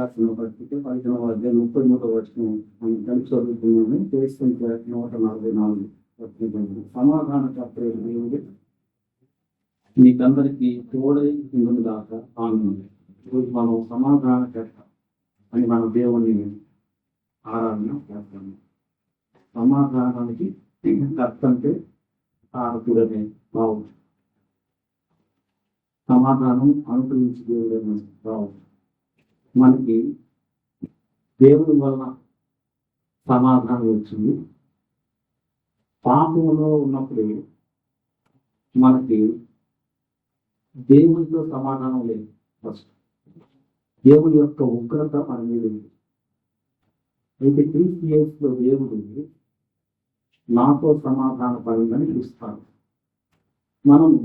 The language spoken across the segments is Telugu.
రాసిన పత్రిక 15వ అధ్యాయం 33వ వచనం మనం కలిసి చదువుతున్నాము. చేస్తుంటే 144 సమాధానకర్త దేవుడు మీకందరికీ తోడై ఉండును గాక. ఆమేన్. ఈరోజు మనం సమాధానకర్త అని మన దేవుని ఆరాధన చేస్తాము. సమాధానానికి కర్త అంటే కారకుడనే భావం. సమాధానం అనుగ్రహించి దేవుడనే భావం. మనకి దేవుని వలన సమాధానం వచ్చింది. పాపంలో ఉన్నప్పుడు మనకి దేవునితో సమాధానం లేదు. ఫస్ట్ దేవుని యొక్క ఉగ్రత మన మీద ఉంది. అయితే క్రీస్తు దేవుడు నాతో సమాధాన పడిందని పిలుస్తాడు. మనము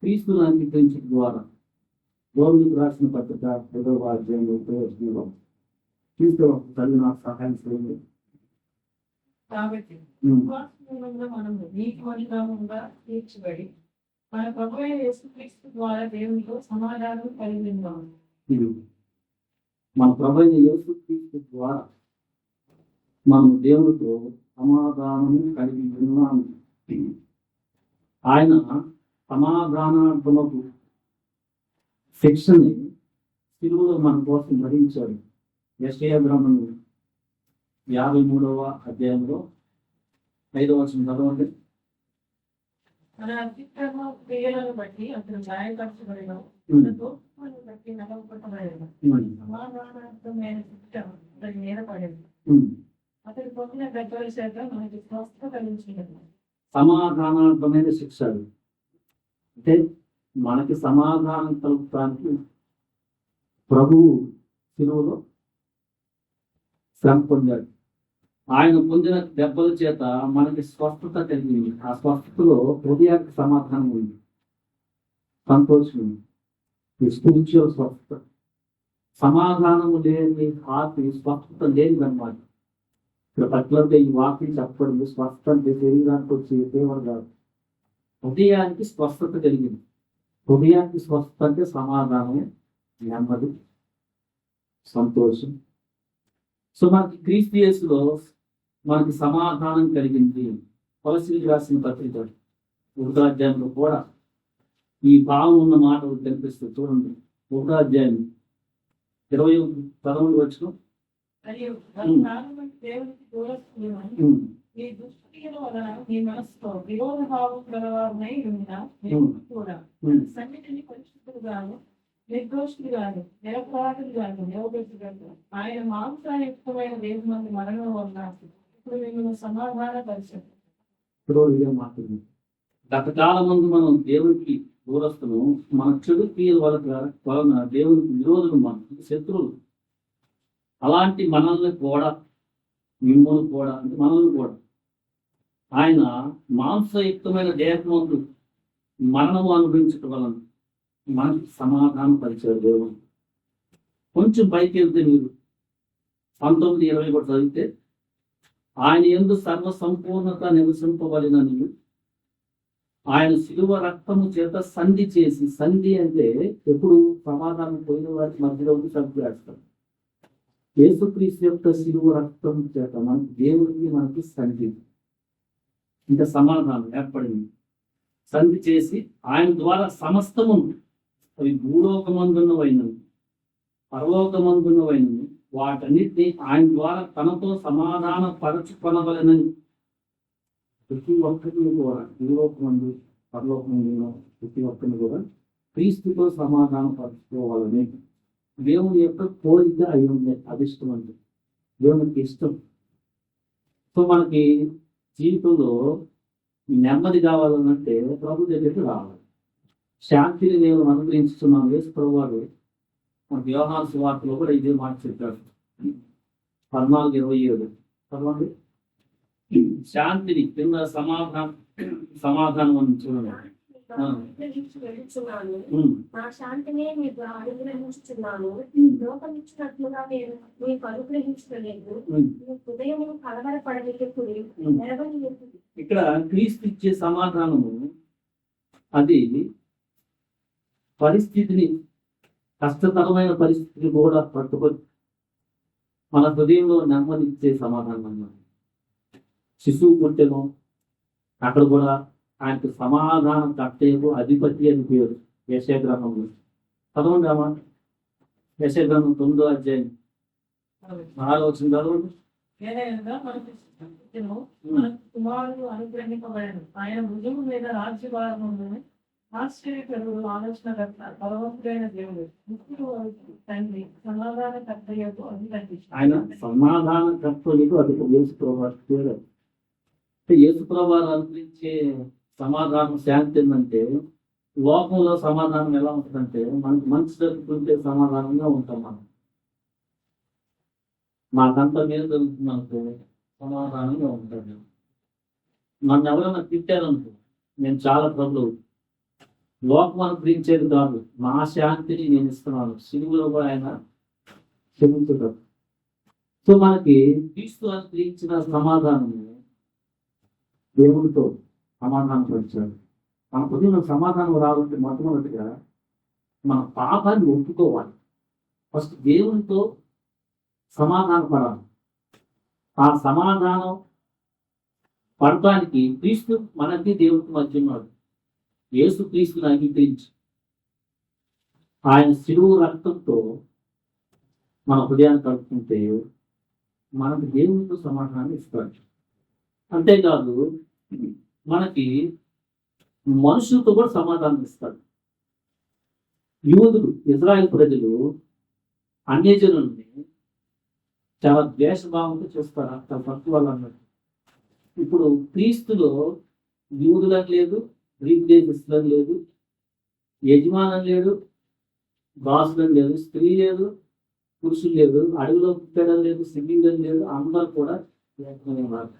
క్రీస్తుని అంగీకరించడం ద్వారా రోమిలకు రాసిన పత్రిక 5వ అధ్యాయం 30వ క్రీస్తు తల్లి నాకు సహాయం చేయండి. కాబట్టి మనము నీతిమంతులుగా తీర్చబడి మన ప్రభువైన యేసుక్రీస్తు ద్వారా దేవునితో సమాధానం కలిగి ఉన్నాము. మన ప్రభువైన యేసుక్రీస్తు ద్వారా మనము దేవునితో సమాధానం కలిగి ఉన్నాము. ఆయన సమాధానాత్మకు శిక్షని సిలువలో మన కోసం భరించాడు. యెషయా గ్రంథం 53వ అధ్యాయంలో 5వ వచనం చదవండి. మన అతిక్రమ క్రియలను బట్టి అతను గాయపరచబడిన బట్టి నలవబడబడిన సమాధానార్థమైన శిక్ష అతని మీద పడింది. అతడు పొందిన గద్దల చేత మనకి స్వస్థత కలిగించినది. సమాధానార్థమైన శిక్ష అంటే మనకి సమాధానం కలుగుతానికి ప్రభువు సిలువలో శ్రమ పొందాడు. ఆయన పొందిన దెబ్బల చేత మనకి స్వస్థత కలిగింది. ఆ స్వస్థతలో హృదయానికి సమాధానం ఉంది, సంతోషం ఉంది, స్పిరిచువల్ స్వస్థత. సమాధానము లేని హార్ట్ స్వస్థత లేనిదన్నమాట. ఇక్కడ పర్టికులర్గా ఈ వాక్యం చెప్పబడింది. స్వస్థత అంటే శరీరానికి వచ్చే ఫీవర్ కాదు, హృదయానికి స్వస్థత కలిగింది. హృదయానికి స్వస్థత అంటే సమాధానమే, నెమ్మది, సంతోషం. సో మనకి క్రీస్తు యేసులో మనకి సమాధానం కలిగింది. కొలస్సీయులకు రాసిన పత్రిక 1వ అధ్యాయంలో కూడా ఈ భావం ఉన్న మాటలు కనిపిస్తుంది. చూడండి, 1వ అధ్యాయం 21 వచనం. దేవునికి దూరస్తులమని ఈ దుష్క్రియల వలన మీ మనసులో విరోధ భావం గలవారునై ఉండిన కూడా సన్నిధిని పరిశుద్ధులుగాను నిర్దోషులుగాను నిరపరాధులుగాను నిలబెట్టుగాను ఆయన మాంసయుక్తమైన దేవుని మరణం వలన ఇప్పుడు మిమ్మల్ని సమాధాన పరిచయం. గత కాలం ముందు మనం దేవునికి దూరస్తులు, మన చెడు క్రియల వలన దేవునికి విరోధులు, మన శత్రువులు. అలాంటి మనల్ని కూడా, మిమ్మల్ని కూడా, అంటే మనల్ని కూడా ఆయన మాంసయుక్తమైన దేహమందు మరణము అనుభవించటం వలన మనకి సమాధానం పరిచాడు దేవుడు. కొంచెం పైకి వెళ్తే మీరు 19:20 కూడా చదివితే, ఆయన యందు సర్వ సంపూర్ణత నివసింపబడినని ఆయన శిలువ రక్తము చేత సంధి చేసి, సంధి అంటే ఎప్పుడు సమాధానం పోయిన వారికి మధ్యలో సంధి వేస్తారు. యేసుక్రీస్తు యొక్క శిలువ రక్తం చేత మనకి దేవుడికి మనకి సంధి, ఇంకా సమాధానం ఏర్పడింది. సంధి చేసి ఆయన ద్వారా సమస్తము, అవి భూలోకమందున్నవైనవి పరలోకమందున్నవైనవి, వాటన్నిటిని ఆయన ద్వారా తనతో సమాధాన పరచుకొనవలెనని ప్రతి ఒక్కరిని కూడా, భూలోకమందు పరలోకమందున్న ప్రతి ఒక్కరిని కూడా క్రీస్తుతో సమాధాన పరచుకోవాలని దేవుని యొక్క కోరిక అయి ఉంది. అభిష్టం అంటే దేవునికి ఇష్టం. సో మనకి జీవితంలో నెమ్మది కావాలనంటే ప్రభు దగ్గరికి రావాలి. శాంతిని నేను అనుగ్రహించుతున్నాను. యేసు ప్రభువారు మన యోహాను సువార్తలో కూడా ఇదే మాట చెప్పారు. 14:27 చదవండి. శాంతిని కింద సమాధానం అని చూడండి. నా శాంతినే మీకు అనుగ్రహించుచున్నాను. లోకమిచ్చినట్లుగా నేను మీకు అనుగ్రహించలేదు. మీ హృదయం కలవరపడలేకుడి. ఇక్కడ క్రీస్తు ఇచ్చే సమాధానము అది పరిస్థితిని, కష్టతరమైన పరిస్థితిని కూడా మన హృదయంలో నెమ్మది ఇచ్చే సమాధానం అన్నమాట. శిశువు పుట్టెను, అక్కడ కూడా ఆయనకు సమాధానం కట్టేకు అధిపతి అని పేరు. యెషయా గ్రంథంలో చదవండి. యెషయా గ్రంథం 9వ అధ్యాయం 6వ వచనం చదవండి. ఏదైనా మనకు పుట్టెను, మనకు కుమారుడు అనుగ్రహింపబడెను. ఆయన భుజము మీద రాజ్యభారం ఉండును. ఆశ్చర్యకరుడు, ఆలోచనకర్త, బలవంతుడైన దేవుడు, ముక్కుడు తండ్రి, సమాధానకర్తయ్యకు ఆయన అభినందించాడు. సమాధానకర్తలకు అది యేసుప్రభు పేరు. యేసుప్రభు అనుగ్రహించే సమాధానం, శాంతి ఏంటంటే, లోకంలో సమాధానం ఎలా ఉంటుందంటే, మనకు మంచి జరుగుతుంటే సమాధానంగా ఉంటాం. మాకంతా మేలు జరుగుతుందనుకో సమాధానంగా ఉంటాను. నన్ను ఎవరైనా తిట్టారనుకో నేను చాలా ట్రబుల్ అవుతుంది. లోకం అనుగ్రహించేది కాదు, నా శాంతిని నేను ఇస్తున్నాను. సిలువలో కూడా ఆయన క్షమించుతారు. సో మనకి క్రీస్తు అనుగ్రహించిన సమాధానము దేవుడితో సమాధానం పరిచాడు. మన హృదయంలో సమాధానం రావాలంటే మొట్టమొదటిగా మన పాపాన్ని ఒప్పుకోవాలి. ఫస్ట్ దేవునితో సమాధానం పడాలి. ఆ సమాధానం పడటానికి క్రీస్తు మనకి దేవుడికి మధ్య ఉన్నాడు. యేసు క్రీస్తుని అంగీకరించి ఆయన శిలువ రక్తంతో మన హృదయాన్ని కలుపుకుంటే మనకు దేవునితో సమాధానాన్ని ఇస్తాడు. అంతేకాదు మనకి మనుషులతో కూడా సమాధానం ఇస్తాడు. యూదులు, ఇజ్రాయెల్ ప్రజలు అన్యజనుల్ని చాలా ద్వేషభావంతో చూస్తారు. చాలా తక్కువ వాళ్ళు అన్నట్టు. ఇప్పుడు క్రీస్తులో యూదులని లేదు, గ్రీక్ దేశస్తులని లేదు, యజమానం లేడు, దాసులని లేదు, స్త్రీ లేదు, పురుషులు లేదు, అడవిలో పుట్టడం లేదు, సిగ్గిందని లేదు, అందరూ కూడా ఏకమై ఉన్నారు.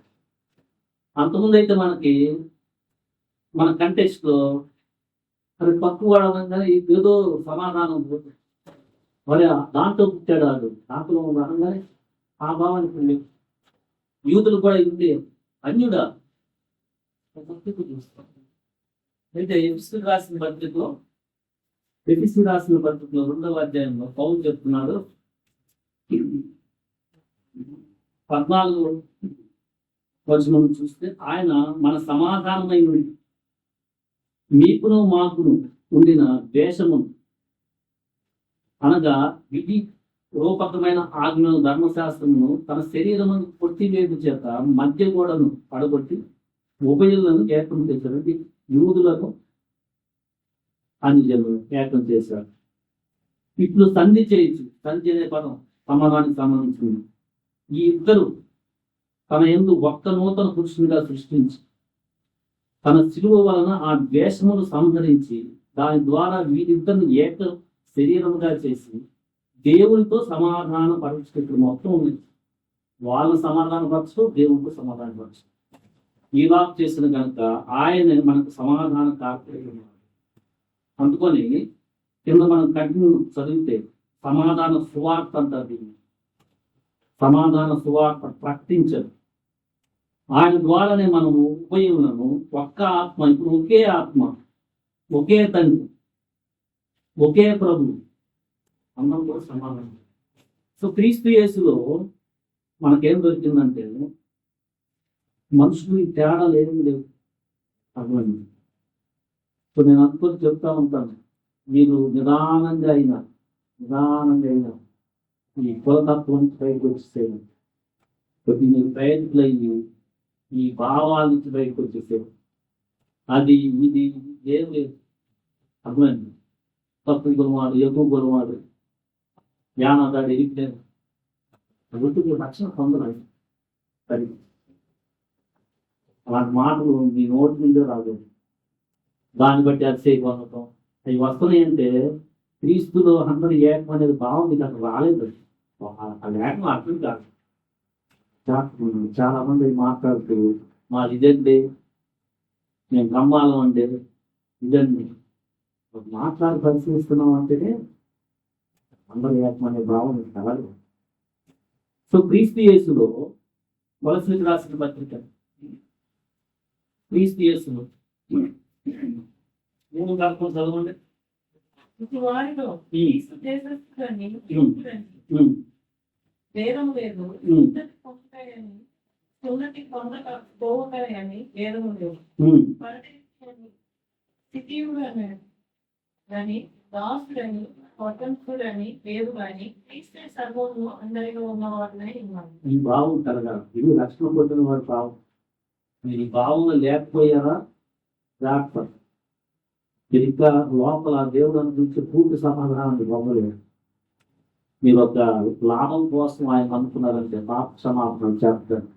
అంతకుముందు అయితే మనకి మన కంటెక్స్ట్ లో అది తక్కువ అనగానే ఏదో సమాధానం మరి దాంట్లో పుట్టాడు వాడు, దాంట్లో అనగానే ఆ భావానికి లేదు. యూదులు కూడా ఉంది అన్యుడా చూస్తాం. అయితే ఎఫెసీయులకు రాసిన పత్రికలో 2వ అధ్యాయంలో పౌలు చెప్తున్నాడు, 14వ వచనం చూస్తే, ఆయన మన సమాధానమై ఉండి మీకును మాకును ఉండిన ద్వేషమును అనగా విధి రూపకమైన ఆజ్ఞను, ధర్మశాస్త్రమును తన శరీరమును కొట్టివేటు చేత మధ్య గోడను పడగొట్టి ఉభయులను ఏకం చేశాడు. యూదులను అన్యజనులను ఏకం చేశాడు. ఇప్పుడు సంధి చేయొచ్చు. సంధి అనే పదం సమాధానానికి సంబంధించింది. ఈ ఇద్దరు తన యందు ఒక్క నూతన పురుషునిగా సృష్టించి తన శిలువ వలన ఆ ద్వేషమును సంహరించి దాని ద్వారా వీరిద్దరిని ఏక శరీరముగా చేసి దేవునితో సమాధాన పరచు. మొత్తం ఉంది. వాళ్ళ సమాధాన పరచు, దేవునితో సమాధాన పరచు. ఇలా చేసిన కనుక ఆయన మనకు సమాధాన కార్యక్రమం. అందుకని కింద మనం కంటిన్యూ చదివితే సమాధాన సువార్త అంటారు. సమాధాన సువార్త ప్రకటించదు. ఆయన ద్వారానే మనము ఉపయోగము ఒక్క ఆత్మ, ఇప్పుడు ఒకే ఆత్మ, ఒకే తండ్రి, ఒకే ప్రభు, అందరం కూడా సమాధానం. సో క్రీస్తు యేసులో మనకేం దొరికిందంటే మనుషులు తేడా లేని లేవు. అర్థమైంది. సో నేను అనుకుని చెప్తా ఉంటాను, మీరు నిదానంగా అయినా ఈ కులతత్వం బయటకు వచ్చేసేది, కొద్ది మీరు ప్రయత్నాలయ్యి ఈ భావాల నుంచి బయటకు వచ్చేసేది. అది ఇది ఏం లేదు. అర్థమైంది. తక్కువ గురవాడు, ఎక్కువ గురవాడు, యానాదాడు ఎరిగిలేదు, వృత్తికి రక్షణ పొందలేదు. సరి అలాంటి మాటలు మీ నోటి నుండే రాలేదు. దాన్ని బట్టి అతిశయం పొందటం అవి వస్తున్నాయి. అంటే క్రీస్తులో అందరూ ఏకం అనేది భావం మీకు అక్కడ రాలేదు. ఆ ఏకం అర్థం కాదు. చాలా మంది మాట్లాడుతూ మాది ఇదండి, మేము బ్రహ్మాలం అంటే ఇదండి మాట్లాడి పరిశీలిస్తున్నాం అంటేనే అందరూ ఏకం అనే భావం మీకు కలగదు. సో క్రీస్తు యేసులో కొలస్సీలకు రాసిన పత్రిక, క్రీస్తు యేసులో నేను కాకుండా చదవండి. వారిలో ఉమ్. దేశస్థులని ఉమ్. భేదం లేదు. ఉమ్, ఉన్నతి పొందుతాయని ఉన్నతి పొందక పోవుతాయని భేదము లేదు. ఉమ్, పరదేశియని, స్థితీయుడని అని, దాసుడని, స్వతంత్రుడని లేదు కానీ క్రీస్తే సర్వము అందరిలో ఉన్నవాడినై ఉన్నాను. ఈ భావం కలగాలి. ఇది రక్షణ పొందిన వారి భావం. మీరు ఈ భావంలో లేకపోయారా జాగ్రత్త. మీరు ఇంకా లోపల దేవుడు అనుకుంటే పూర్తి సమాధానం ఇవ్వలేదు. మీరు ఒక లాభం కోసం ఆయన అనుకున్నారంటే పాప క్షమాపణ చేస్తారు.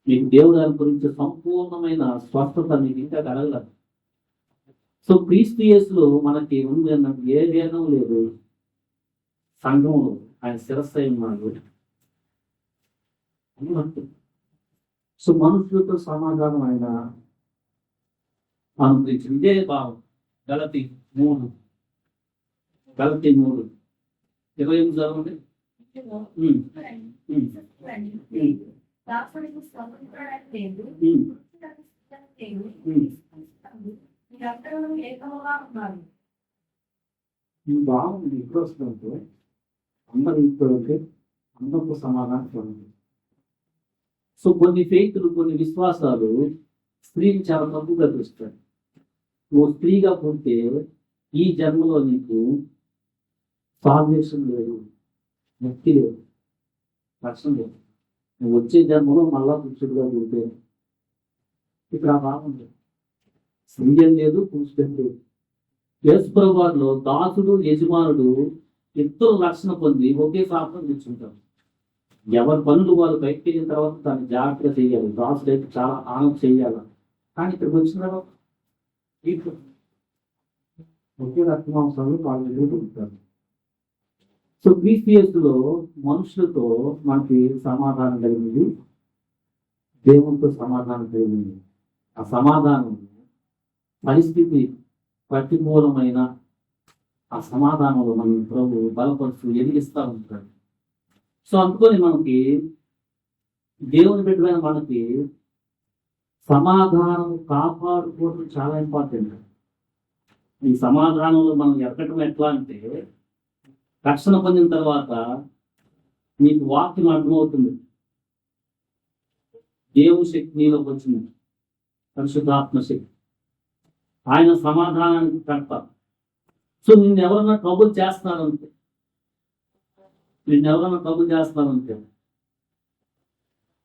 మీకు దేవుడు అనుగురించి సంపూర్ణమైన స్వస్థత మీకు ఇంకా కలగలేదు. సో క్రీస్తు యేసులో మనకి ఉంది అన్నట్టు ఏ భేదం లేదు. సంఘంలో ఆయన శిరస్సు అయి ఉన్నాడు. సో మనుషులతో సమాధానం ఆయన అనుగ్రహించింది. ఇదే భావం. గలతీ 3:28 చదవండి. దాసుడికి స్వతంత్రుడని లేదు, ఉమ్, పురుషులకు స్వతంత్రుడు లేదు. ఉమ్. మీరందరూ ఏకముగా ఉన్నారు. ఈ భావం ఎప్పుడు వస్తుందంటే అందరూ ఇప్పుడు అందరితో సమాధానం చూడండి. సో కొన్ని ఫెయిత్లు, కొన్ని విశ్వాసాలు స్త్రీని చాలా తప్పుగా చూస్తాయి. నువ్వు స్త్రీగా పుడితే ఈ జన్మలో నీకు సాల్వేషన్ లేదు, ముక్తి లేదు, రక్షణ లేదు. నువ్వు వచ్చే జన్మలో మళ్ళా పురుషుడిగా పుడితే ఇక్కడ ఆ భావం లేదు. స్త్రీయం లేదు, పురుషుడు లేదు. యేసుప్రభువులో దాసుడు యజమానుడు ఇద్దరు రక్షణ పొంది ఒకే శాస్త్రం తెచ్చుకుంటారు. ఎవరి పనులు వాళ్ళు బయటకు వెళ్ళిన తర్వాత దాన్ని జాగ్రత్తగా చేయాలి. దాసుడు అయితే చాలా ఆనందం చేయాలి. కానీ ఇక్కడికి వచ్చిన తర్వాత ఒకే రక్తమాంసాలు వాళ్ళు ఎదుర్కొంటారు. సో క్రీస్తులో మనుషులతో మనకి సమాధానం కలిగింది, దేవునితో సమాధానం కలిగింది. ఆ సమాధానం పరిస్థితి ప్రతికూలమైన ఆ సమాధానంలో మనం ప్రభు బలపరుస్తూ ఎదిగిస్తూ ఉంటాడు. సో అందుకని మనకి దేవుని బిడ్డమైన మనకి సమాధానం కాపాడుకోవడం చాలా ఇంపార్టెంట్. ఈ సమాధానంలో మనం ఎక్కడం ఎట్లా అంటే రక్షణ పొందిన తర్వాత నీకు వాక్యం అర్థమవుతుంది. దేవుని శక్తి నీలోకి వచ్చింది, పరిశుద్ధాత్మ శక్తి. ఆయన సమాధానానికి కర్త. సో నిన్ను ఎవరన్నా ట్రబుల్ చేస్తున్నారంటే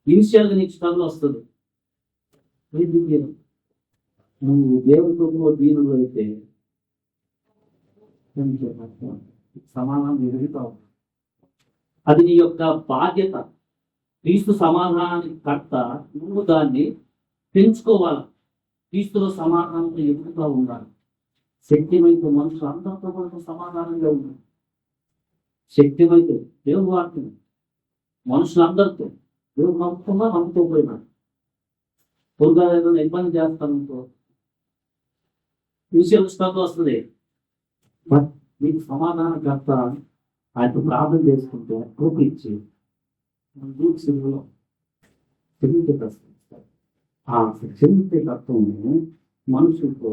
ఇనిషియల్గా నీకు స్ట్రగుల్ వస్తుంది. నువ్వు దేవుడితో దీనులు అయితే సమాధానం ఎదుగుతావు. అది నీ యొక్క బాధ్యత. క్రీస్తు సమాధానానికి కర్త. నువ్వు దాన్ని పెంచుకోవాలి. క్రీస్తులో సమాధానంలో ఎదుగుతూ ఉండాలి. శక్తిమైతే మనుషులు అందరితో కూడా సమాధానంగా ఉండాలి. శక్తిమైతే దేవుడు వాక్యం మనుషులందరితో దేవుడు నమ్ముతున్నా నమ్ముకోపోయినాడు. పొరుగా ఏదైనా ఇబ్బంది చేస్తానుకో విషయం స్ట్రగుల్ వస్తుంది. బట్ మీకు సమాధానం కర్త ఆయనతో ప్రార్థన చేసుకుంటే కోపించి క్షమించే ఆ క్షమించే తత్వము మనుషులతో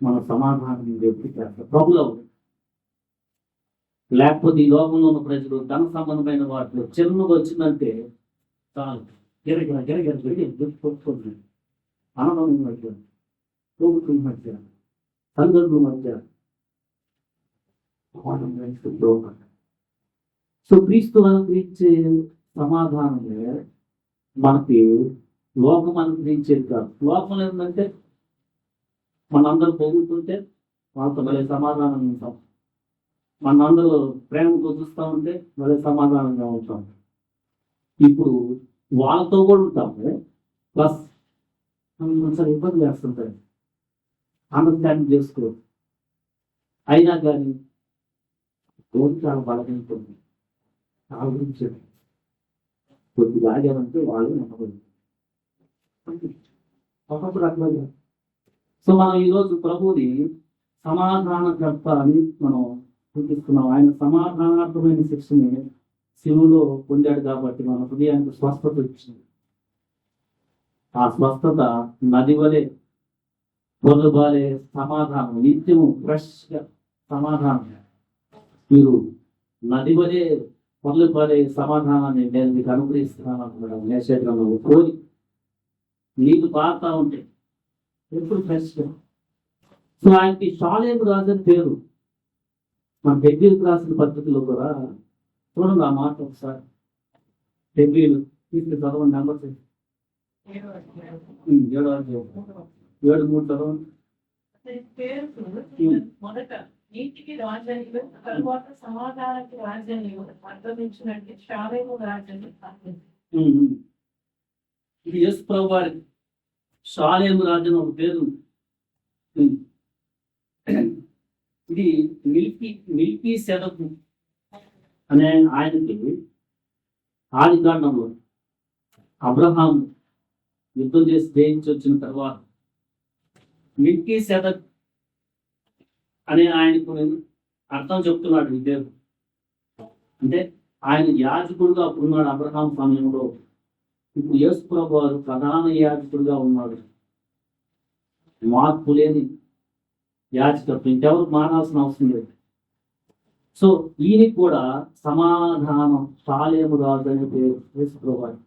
మన సమాధానం వ్యక్తి చేస్తారు. ప్రాబ్లం అవుతుంది. లేకపోతే ఈ లోకంలో ఉన్న ప్రజలు ధన సంబంధమైన వాటిలో చిన్నగా వచ్చిందంటే చాలు కొట్టుకుంటుంది. ఆనందం మధ్య, తోబుట్టుల మధ్య, తల్లిదండ్రుల మధ్య. సో క్రీస్తు అనుగ్రహించే సమాధానమే మనకి లోకం అనుగ్రహించేది కాదు. లోకం ఏంటంటే మనందరూ పొగుతుంటే వాళ్ళతో భలే సమాధానంగా ఉంటాం. మనందరూ ప్రేమతో చూస్తూ ఉంటే భలే సమాధానంగా ఉంటాం. ఇప్పుడు వాళ్ళతో కూడా ఉంటాము, ప్లస్ కొంచెం ఇబ్బంది చేస్తుంటాయి, అండర్స్టాండింగ్ చేసుకో. అయినా కానీ రోజు చాలా బలమైపోతుంది. గురించి కొద్దిగా ఆగారంటే వాళ్ళు నమ్మకూడదు. ఒకప్పుడు అట్లా. సో మనం ఈరోజు ప్రభువుని సమాధానకర్త అని మనం చూపిస్తున్నాం. ఆయన సమాధానార్థమైన శిక్షని శివులో పొందాడు కాబట్టి మన హృదయానికి స్వస్థత వచ్చింది. ఆ స్వస్థత నది వలె పొరబాలే సమాధానం, నిత్యము ఫ్రెష్గా సమాధానం. మీరు నది వలె పొరలిపారి సమాధానాన్ని నేను మీకు అనుగ్రహిస్తున్నాను అంటున్నాడు నేషేద్రంలో కోరి నీకు పారుతా ఉంటే ఎప్పుడు ఫ్రెష్గా. సో ఆయనకి షాలేము రాజు అని పేరు. మన హెబ్రీలకు రాసిన పద్ధతిలో కూడా చూడండి ఆ మాట ఒకసారి. హెబ్రీలు తీసుకు చదవండి నెంబర్ 7 7:3 చదవండి. అతని పేరు మొదట నీతికి రాజనీయులు, తరువాత సమాధానానికి రాజనీయులు అర్థమించినట్టు షాలేము రాజని ఇది యేసు ప్రభు వారి షాలేము రాజు అని ఒక పేరు. ఇది మిల్కీ సెదకు అనే ఆయనకి ఆది కాండంలో అబ్రహాం యుద్ధం చేసి జయించి వచ్చిన తర్వాత మిల్కీ సెదక్ అనే ఆయనకు అర్థం చెప్తున్నాడు ఈ పేరు. అంటే ఆయన యాజకుడుగా అప్పుడున్నాడు అబ్రహాం సమయంలో. ఇప్పుడు యేసు ప్రభు వారు ప్రధాన యాజకుడుగా ఉన్నాడు. మార్పు లేని యాజకత్వం, ఇంకెవరు మారాల్సిన అవసరం లేదు. సో ఈయనకి కూడా సమాధానం షాలేము రాజు అనే పేరు యేసు ప్రభు వారికి.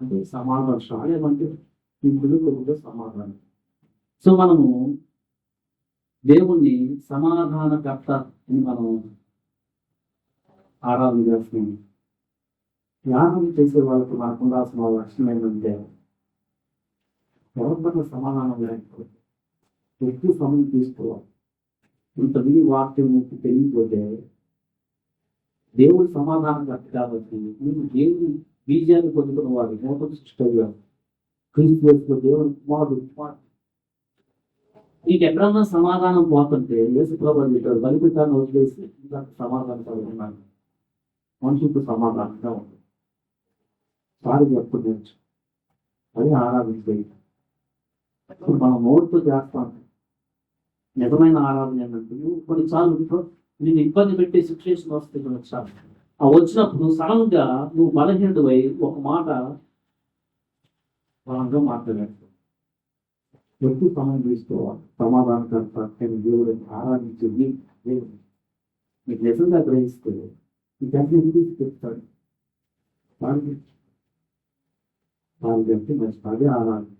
అంటే సమాధానం షాలేం అంటే ఇప్పుడు కొద్దిగా సమాధానం. సో మనము దేవుణ్ణి సమాధానకర్త అని మనం ఆరాధన చేస్తున్నాం. ధ్యానం చేసే వాళ్ళకి మనకు ఉండాల్సిన లక్షణం ఏంటంటే ఎవరికైనా సమాధానం లేకపోతే ఎక్కువ సమయం తీసుకోవాలి. ఇంత విని వాక్యము తెలియకపోతే దేవుడు సమాధానకర్త కాబట్టి నీకు దేవుని బీజాన్ని పొందుకున్న వాడు నూతన సృష్టి క్రీస్తు దేవుని కుమారుడు. నీకు ఎక్కడన్నా సమాధానం పోతుంటే యేసు ప్రభు చెప్పాడు బలిపీఠాన్ని వదిలేసి ఇంకా సమాధానం కలుగుతున్నాను. మనుషులకు సమాధానంగా ఉంటుంది. సారి ఎప్పుడు నేర్చు అది ఆరాధించేది. ఇప్పుడు మనం నోటితో చేస్తాం. నిజమైన ఆరాధన ఏంటంటే కొన్నిసార్లు నేను ఇబ్బంది పెట్టే సిచ్యువేషన్ వస్తుంది. కొన్నిసార్లు ఆ వచ్చినప్పుడు సడన్ గా నువ్వు బలహీనుడివై ఒక మాట బలంగా మాట్లాడాడు. ఎక్కువ సమయం తీసుకోవాలి. సమాధానకర్త దేవుడిని ఆరాధించింది దేవుడు మీకు నిజంగా గ్రహిస్తే మీకు అన్ని తీసుకెళ్తాడు. వాళ్ళకి మంచి అదే ఆరాధన.